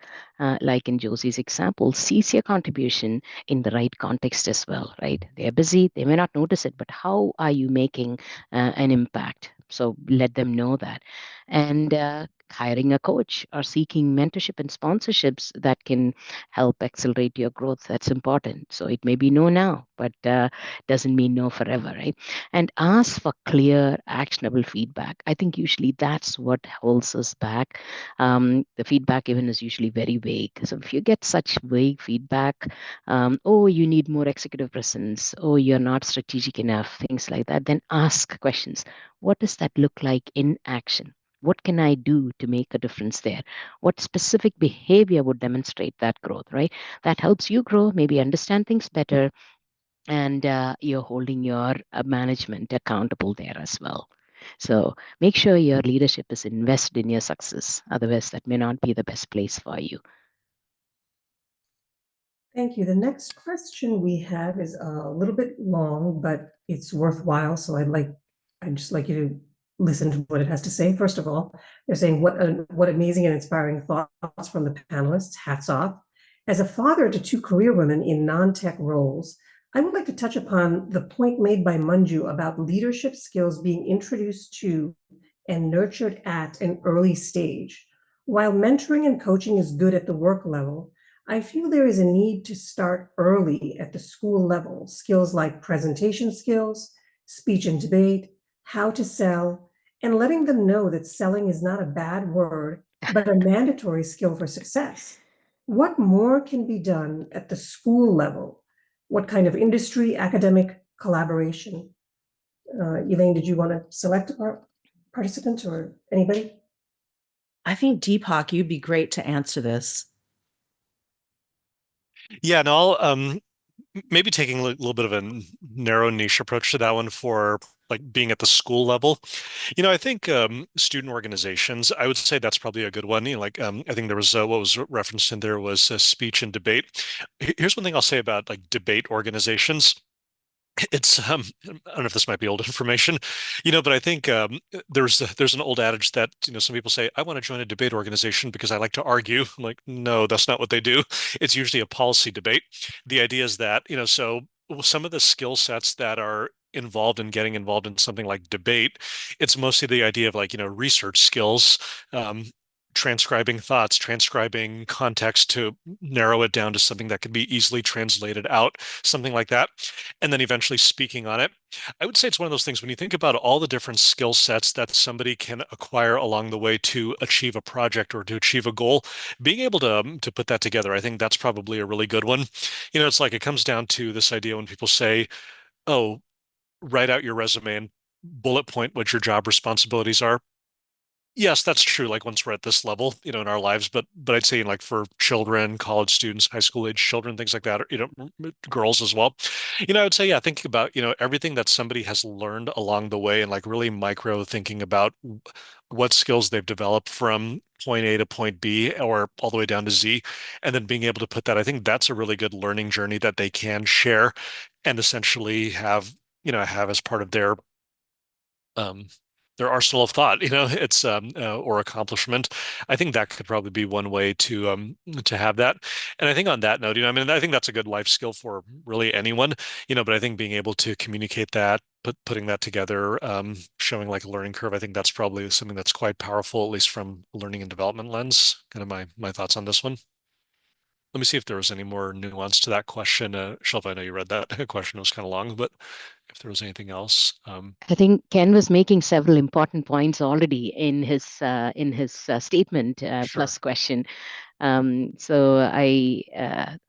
like in Josie's example, sees your contribution in the right context as well, right? They're busy, they may not notice it, but how are you making an impact? So let them know that. And hiring a coach or seeking mentorship and sponsorships that can help accelerate your growth. That's important. So it may be no now, but doesn't mean no forever, right? And ask for clear, actionable feedback. I think usually that's what holds us back. The feedback given is usually very vague. So if you get such vague feedback, oh, you need more executive presence, oh, you're not strategic enough, things like that, then ask questions. What does that look like in action? What can I do to make a difference there? What specific behavior would demonstrate that growth, right? That helps you grow, maybe understand things better, and you're holding your management accountable there as well. So make sure your leadership is invested in your success. Otherwise, that may not be the best place for you. Thank you. The next question we have is a little bit long, but it's worthwhile. So I'd just like you to listen to what it has to say. First of all, they're saying what amazing and inspiring thoughts from the panelists. Hats off. As a father to 2 career women in non-tech roles, I would like to touch upon the point made by Manju about leadership skills being introduced to and nurtured at an early stage. While mentoring and coaching is good at the work level, I feel there is a need to start early at the school level. Skills like presentation skills, speech and debate, how to sell, and letting them know that selling is not a bad word, but a mandatory skill for success. What more can be done at the school level? What kind of industry, academic collaboration? Elaine, did you want to select a participant or anybody? I think Deepak, you'd be great to answer this. Yeah, and I'll maybe taking a little bit of a narrow niche approach to that one for like being at the school level. I think student organizations, I would say that's probably a good one. I think there was what was referenced in there was speech and debate. Here's one thing I'll say about like debate organizations. it's I don't know if this might be old information, but I think there's an old adage that some people say, I want to join a debate organization because I like to argue. I'm like, no, that's not what they do. It's usually a policy debate. The idea is that so some of the skill sets that are involved in getting involved in something like debate, it's mostly the idea of like research skills, transcribing thoughts, transcribing context to narrow it down to something that can be easily translated out, something like that, and then eventually speaking on it. I would say it's one of those things when you think about all the different skill sets that somebody can acquire along the way to achieve a project or to achieve a goal, being able to put that together, I think that's probably a really good one. It's like it comes down to this idea when people say, oh, write out your resume and bullet point what your job responsibilities are. Yes, that's true. Like once we're at this level, in our lives, but I'd say like for children, college students, high school age children, things like that, or, girls as well. I would say, yeah, thinking about, everything that somebody has learned along the way and like really micro thinking about what skills they've developed from point A to point B or all the way down to Z, and then being able to put that, I think that's a really good learning journey that they can share and essentially have as part of um, their arsenal of thought, it's or accomplishment. I think that could probably be one way to have that. And I think on that note, I mean, I think that's a good life skill for really anyone, but I think being able to communicate that, putting that together, showing like a learning curve, I think that's probably something that's quite powerful, at least from a learning and development lens. Kind of my thoughts on this one. Let me see if there was any more nuance to that question. Shelf, I know you read that question. It was kind of long, but if there was anything else. I think Ken was making several important points already in his statement Sure. plus question. So I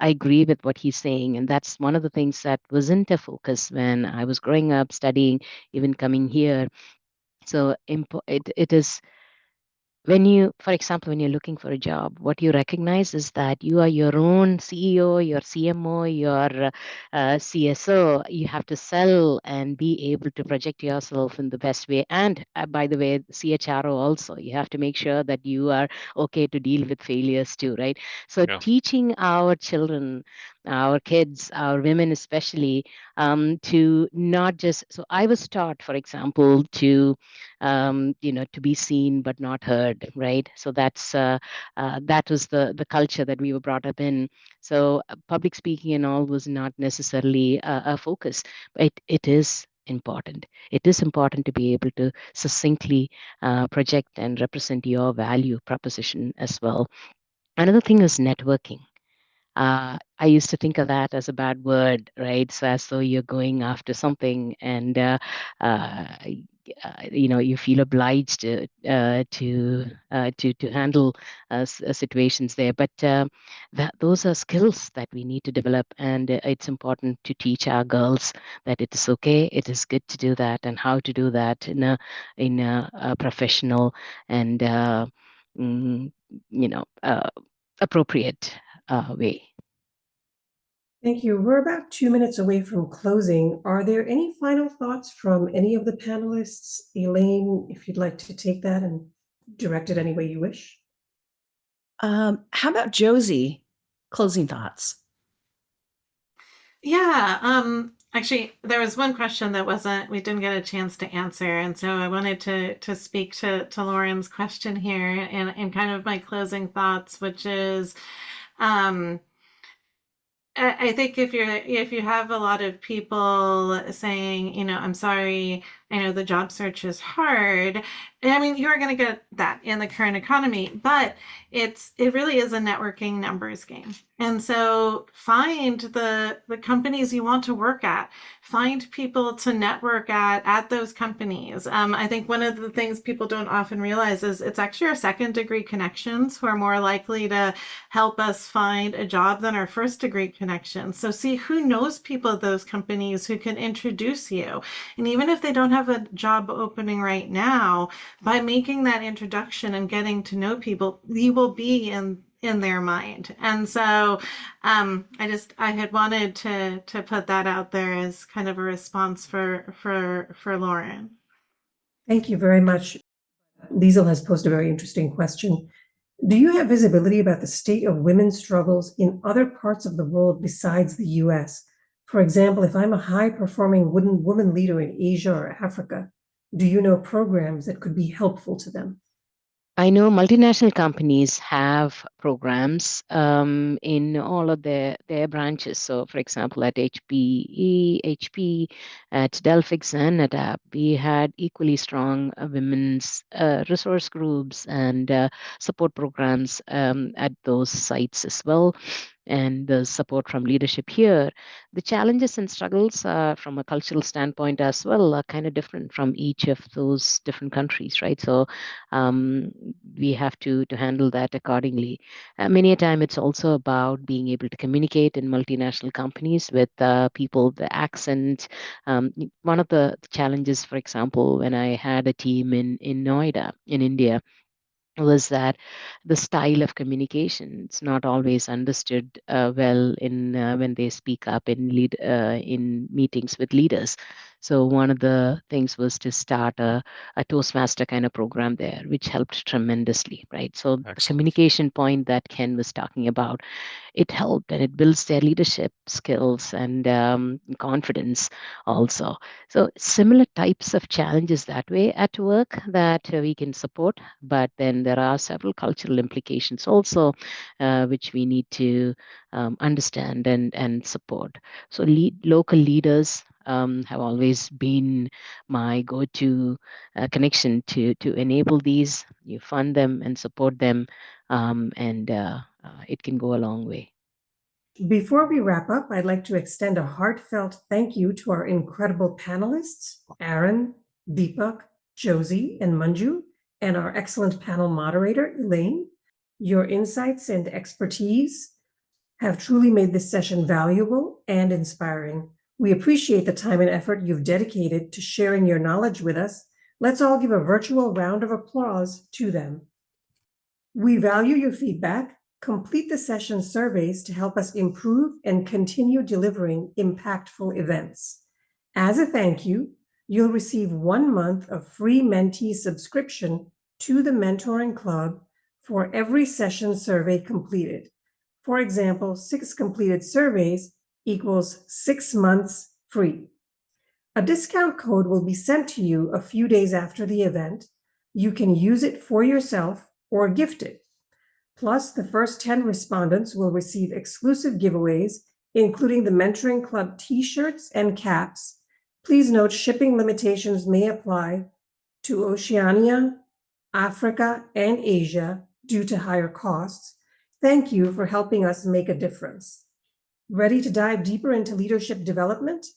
agree with what he's saying, and that's one of the things that wasn't a focus when I was growing up, studying, even coming here. So it is. When you, for example, when you're looking for a job, what you recognize is that you are your own CEO, your CMO, your CSO. You have to sell and be able to project yourself in the best way. And by the way, CHRO also, you have to make sure that you are okay to deal with failures too, right? So Yeah. teaching our children, our kids, our women especially, to not just, so I was taught, for example, to be seen but not heard, right? So that was the culture that we were brought up in. So public speaking and all was not necessarily a focus, but it is important. It is important to be able to succinctly project and represent your value proposition as well. Another thing is networking. I used to think of that as a bad word, right? So as though you're going after something and you feel obliged to handle situations there. But those are skills that we need to develop, and it's important to teach our girls that it is okay, it is good to do that, and how to do that in a professional and appropriate way. Thank you. We're about 2 minutes away from closing. Are there any final thoughts from any of the panelists? Elaine, if you'd like to take that and direct it any way you wish. How about Josie? Closing thoughts. Yeah, actually, there was one question that we didn't get a chance to answer, and so I wanted to speak to Lauren's question here and kind of my closing thoughts, which is, I think if you have a lot of people saying, I'm sorry, I know the job search is hard. I mean, you're going to get that in the current economy, but it really is a networking numbers game. And so find the companies you want to work at, find people to network at those companies. I think one of the things people don't often realize is it's actually our second degree connections who are more likely to help us find a job than our first degree connections. So see who knows people at those companies who can introduce you. And even if they don't have a job opening right now, by making that introduction and getting to know people, you will be in their mind. And so I had wanted to put that out there as kind of a response for Lauren. Thank you very much. Liesel has posed a very interesting question. Do you have visibility about the state of women's struggles in other parts of the world besides the US? For example, if I'm a high-performing woman leader in Asia or Africa, do you know programs that could be helpful to them? I know multinational companies have programs in all of their branches. So, for example, at HP, at Delphix, and at App, we had equally strong women's resource groups and support programs at those sites as well. And the support from leadership here. The challenges and struggles from a cultural standpoint as well are kind of different from each of those different countries, right? So we have to handle that accordingly. Many a time, it's also about being able to communicate in multinational companies with people, the accent. One of the challenges, for example, when I had a team in Noida, in India, was that the style of communication it's not always understood well in when they speak up in meetings with leaders. So one of the things was to start a Toastmaster kind of program there, which helped tremendously, right? So the Excellent. communication point that Ken was talking about, it helped and it builds their leadership skills and confidence also. So similar types of challenges that way at work that we can support, but then there are several cultural implications also, which we need to understand and support. So local leaders have always been my go-to connection to enable these. You fund them and support them, and it can go a long way. Before we wrap up, I'd like to extend a heartfelt thank you to our incredible panelists, Aaron, Deepak, Josie, and Manju, and our excellent panel moderator, Elaine. Your insights and expertise have truly made this session valuable and inspiring. We appreciate the time and effort you've dedicated to sharing your knowledge with us. Let's all give a virtual round of applause to them. We value your feedback. Complete the session surveys to help us improve and continue delivering impactful events. As a thank you, you'll receive 1 month of free mentee subscription to the Mentoring Club for every session survey completed. For example, 6 completed surveys equals 6 months free. A discount code will be sent to you a few days after the event. You can use it for yourself or gift it. Plus, the first 10 respondents will receive exclusive giveaways, including the Mentoring Club t-shirts and caps. Please note shipping limitations may apply to Oceania, Africa, and Asia due to higher costs. Thank you for helping us make a difference. Ready to dive deeper into leadership development?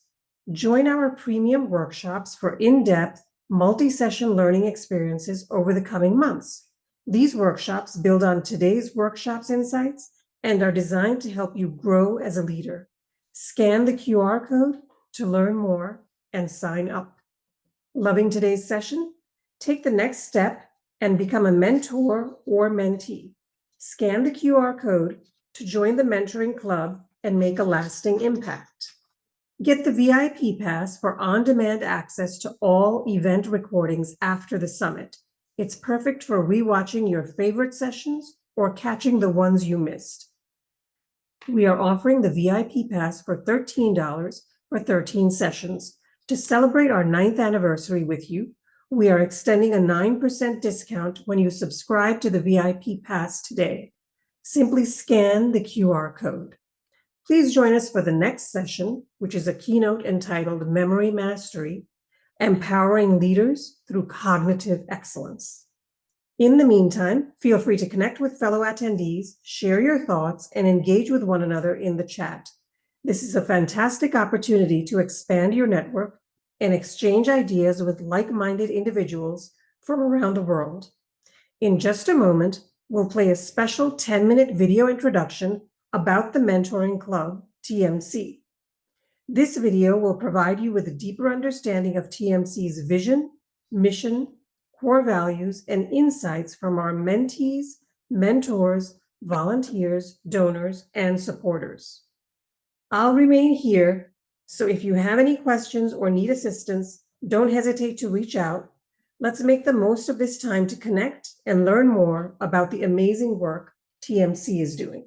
Join our premium workshops for in-depth, multi-session learning experiences over the coming months. These workshops build on today's workshops insights and are designed to help you grow as a leader. Scan the QR code to learn more and sign up. Loving today's session? Take the next step and become a mentor or mentee. Scan the QR code to join the Mentoring Club and make a lasting impact. Get the VIP pass for on-demand access to all event recordings after the summit. It's perfect for rewatching your favorite sessions or catching the ones you missed. We are offering the VIP pass for $13 for 13 sessions. To celebrate our 9th anniversary with you, we are extending a 9% discount when you subscribe to the VIP pass today. Simply scan the QR code. Please join us for the next session, which is a keynote entitled Memory Mastery, Empowering Leaders Through Cognitive Excellence. In the meantime, feel free to connect with fellow attendees, share your thoughts, and engage with one another in the chat. This is a fantastic opportunity to expand your network and exchange ideas with like-minded individuals from around the world. In just a moment, we'll play a special 10-minute video introduction about the Mentoring Club, TMC. This video will provide you with a deeper understanding of TMC's vision, mission, core values, and insights from our mentees, mentors, volunteers, donors, and supporters. I'll remain here, so if you have any questions or need assistance, don't hesitate to reach out. Let's make the most of this time to connect and learn more about the amazing work TMC is doing.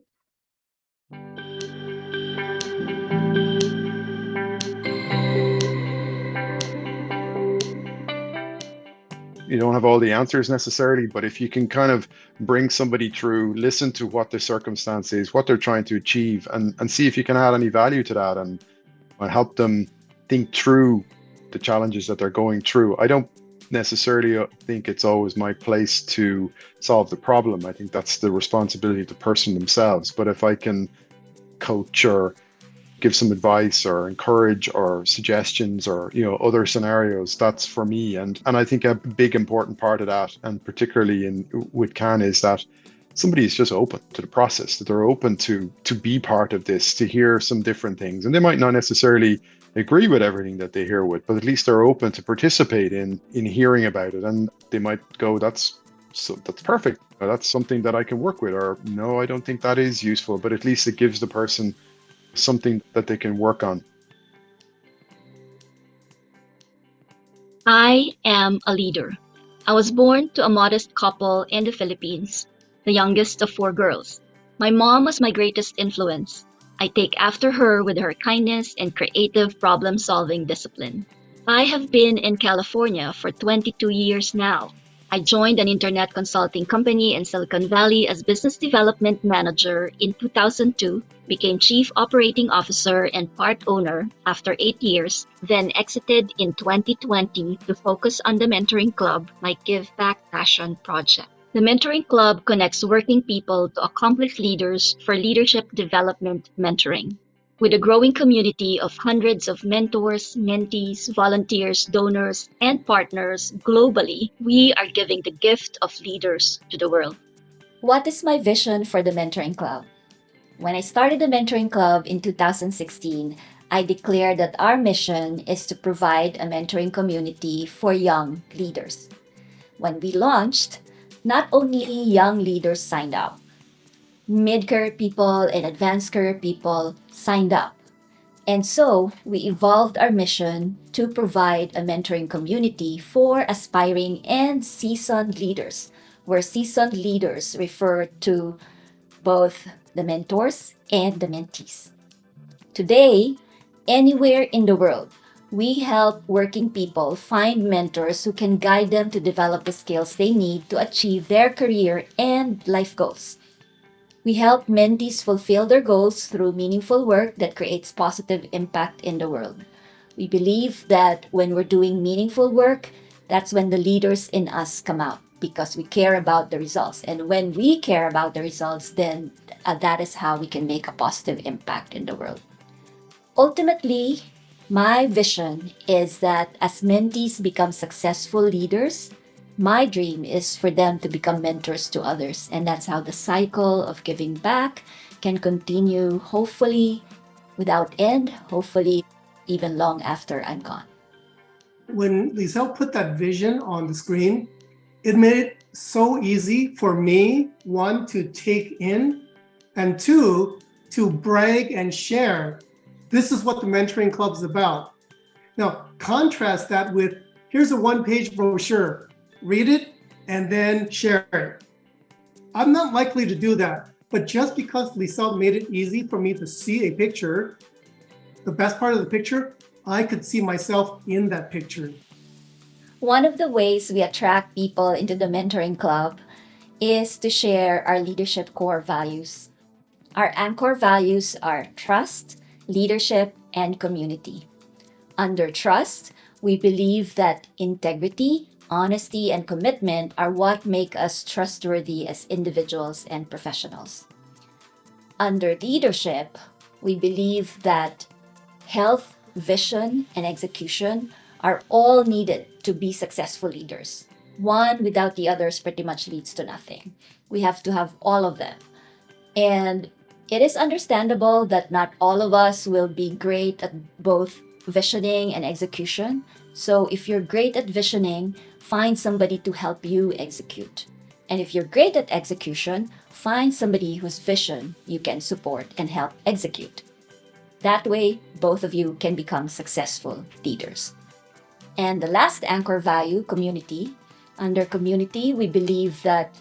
you don't have all the answers necessarily, but if you can kind of bring somebody through, listen to what their circumstance is, what they're trying to achieve, and see if you can add any value to that, and help them think through the challenges that they're going through. I don't necessarily think it's always my place to solve the problem. I think that's the responsibility of the person themselves. But if I can coach or give some advice or encourage or suggestions or other scenarios, that's for me. And I think a big important part of that, and particularly with CAN, is that somebody is just open to the process, that they're open to be part of this, to hear some different things. And they might not necessarily agree with everything that they hear with, but at least they're open to participate in hearing about it. And they might go, that's perfect, or that's something that I can work with, or no, I don't think that is useful. But at least it gives the person something that they can work on. I am a leader. I was born to a modest couple in the Philippines, the youngest of 4 girls. My mom was my greatest influence. I take after her with her kindness and creative problem-solving discipline. I have been in California for 22 years now. I joined an internet consulting company in Silicon Valley as business development manager in 2002, became chief operating officer and part owner after 8 years, then exited in 2020 to focus on the Mentoring Club, my give back passion project. The Mentoring Club connects working people to accomplished leaders for leadership development mentoring. With a growing community of hundreds of mentors, mentees, volunteers, donors, and partners globally, we are giving the gift of leaders to the world. What is my vision for the Mentoring Club? When I started the Mentoring Club in 2016, I declared that our mission is to provide a mentoring community for young leaders. When we launched, not only young leaders signed up, mid-career people and advanced career people signed up. And so we evolved our mission to provide a mentoring community for aspiring and seasoned leaders, where seasoned leaders refer to both the mentors and the mentees. Today, anywhere in the world, we help working people find mentors who can guide them to develop the skills they need to achieve their career and life goals. We help mentees fulfill their goals through meaningful work that creates positive impact in the world. We believe that when we're doing meaningful work, that's when the leaders in us come out, because we care about the results. And when we care about the results, then that is how we can make a positive impact in the world. Ultimately, my vision is that as mentees become successful leaders, my dream is for them to become mentors to others. And that's how the cycle of giving back can continue, hopefully without end, hopefully even long after I'm gone. When Lisel put that vision on the screen, it made it so easy for me, one, to take in, and two, to brag and share. This is what the Mentoring Club is about. Now, contrast that with, here's a one-page brochure. Read it and then share it. I'm not likely to do that, but just because Lisel made it easy for me to see a picture, the best part of the picture, I could see myself in that picture. One of the ways we attract people into the Mentoring Club is to share our leadership core values. Our anchor values are trust, leadership, and community. Under trust, we believe that integrity, honesty, and commitment are what make us trustworthy as individuals and professionals. Under leadership, we believe that health, vision, and execution are all needed to be successful leaders. One without the others pretty much leads to nothing. We have to have all of them. And it is understandable that not all of us will be great at both visioning and execution. So if you're great at visioning, find somebody to help you execute. And if you're great at execution, find somebody whose vision you can support and help execute. That way, both of you can become successful leaders. And the last anchor value, community. Under community, we believe that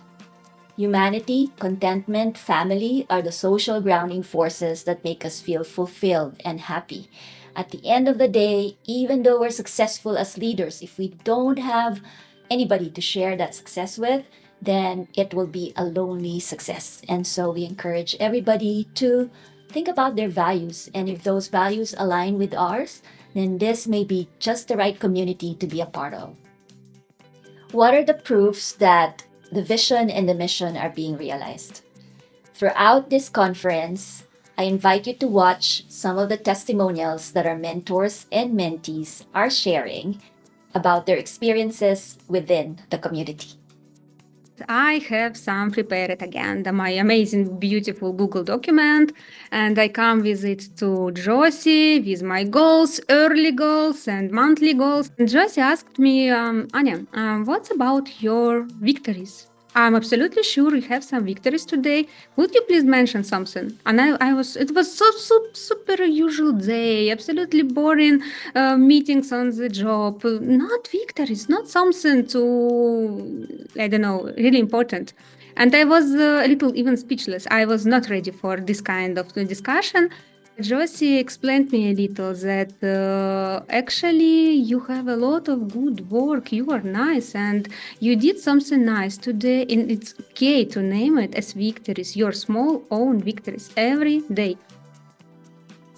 humanity, contentment, family are the social grounding forces that make us feel fulfilled and happy. At the end of the day, even though we're successful as leaders, if we don't have anybody to share that success with, then it will be a lonely success. And so we encourage everybody to think about their values. And if those values align with ours, then this may be just the right community to be a part of. What are the proofs that the vision and the mission are being realized? Throughout this conference, I invite you to watch some of the testimonials that our mentors and mentees are sharing about their experiences within the community. I have some prepared again, my amazing, beautiful Google document, and I come with it to Josie with my goals, early goals and monthly goals. And Josie asked me, Anya, what's about your victories? I'm absolutely sure you have some victories today. Would you please mention something? And it was so super usual day, absolutely boring meetings on the job, not victories, not something to, I don't know, really important. And I was a little even speechless. I was not ready for this kind of discussion. Josie explained me a little that actually you have a lot of good work. You are nice and you did something nice today. And it's okay to name it as victories, your small own victories every day.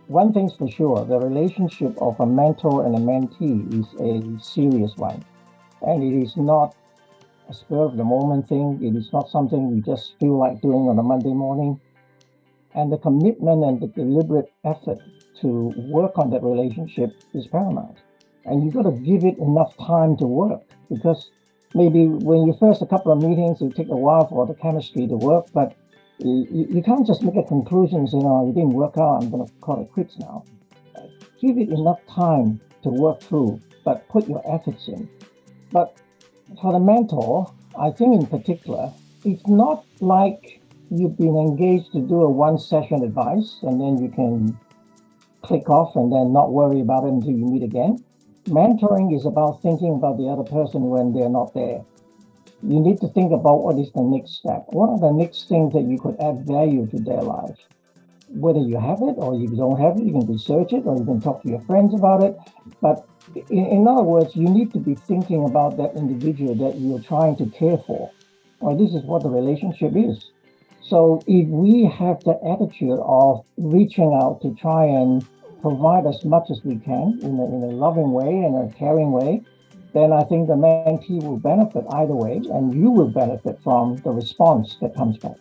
One thing's for sure, the relationship of a mentor and a mentee is a serious one. And it is not a spur of the moment thing. It is not something we just feel like doing on a Monday morning. And the commitment and the deliberate effort to work on that relationship is paramount. And you've got to give it enough time to work, because maybe when you first a couple of meetings, it take a while for the chemistry to work, but you can't just make a conclusion and say, no, it didn't work out, I'm going to call it quits now. Give it enough time to work through, but put your efforts in. But for the mentor, I think in particular, it's not like you've been engaged to do a one-session advice and then you can click off and then not worry about it until you meet again. Mentoring is about thinking about the other person when they're not there. You need to think about what is the next step. What are the next things that you could add value to their lives? Whether you have it or you don't have it, you can research it or you can talk to your friends about it. But in other words, you need to be thinking about that individual that you're trying to care for. Well, this is what the relationship is. So if we have the attitude of reaching out to try and provide as much as we can in a loving way and a caring way, then I think the mentee will benefit either way, and you will benefit from the response that comes back.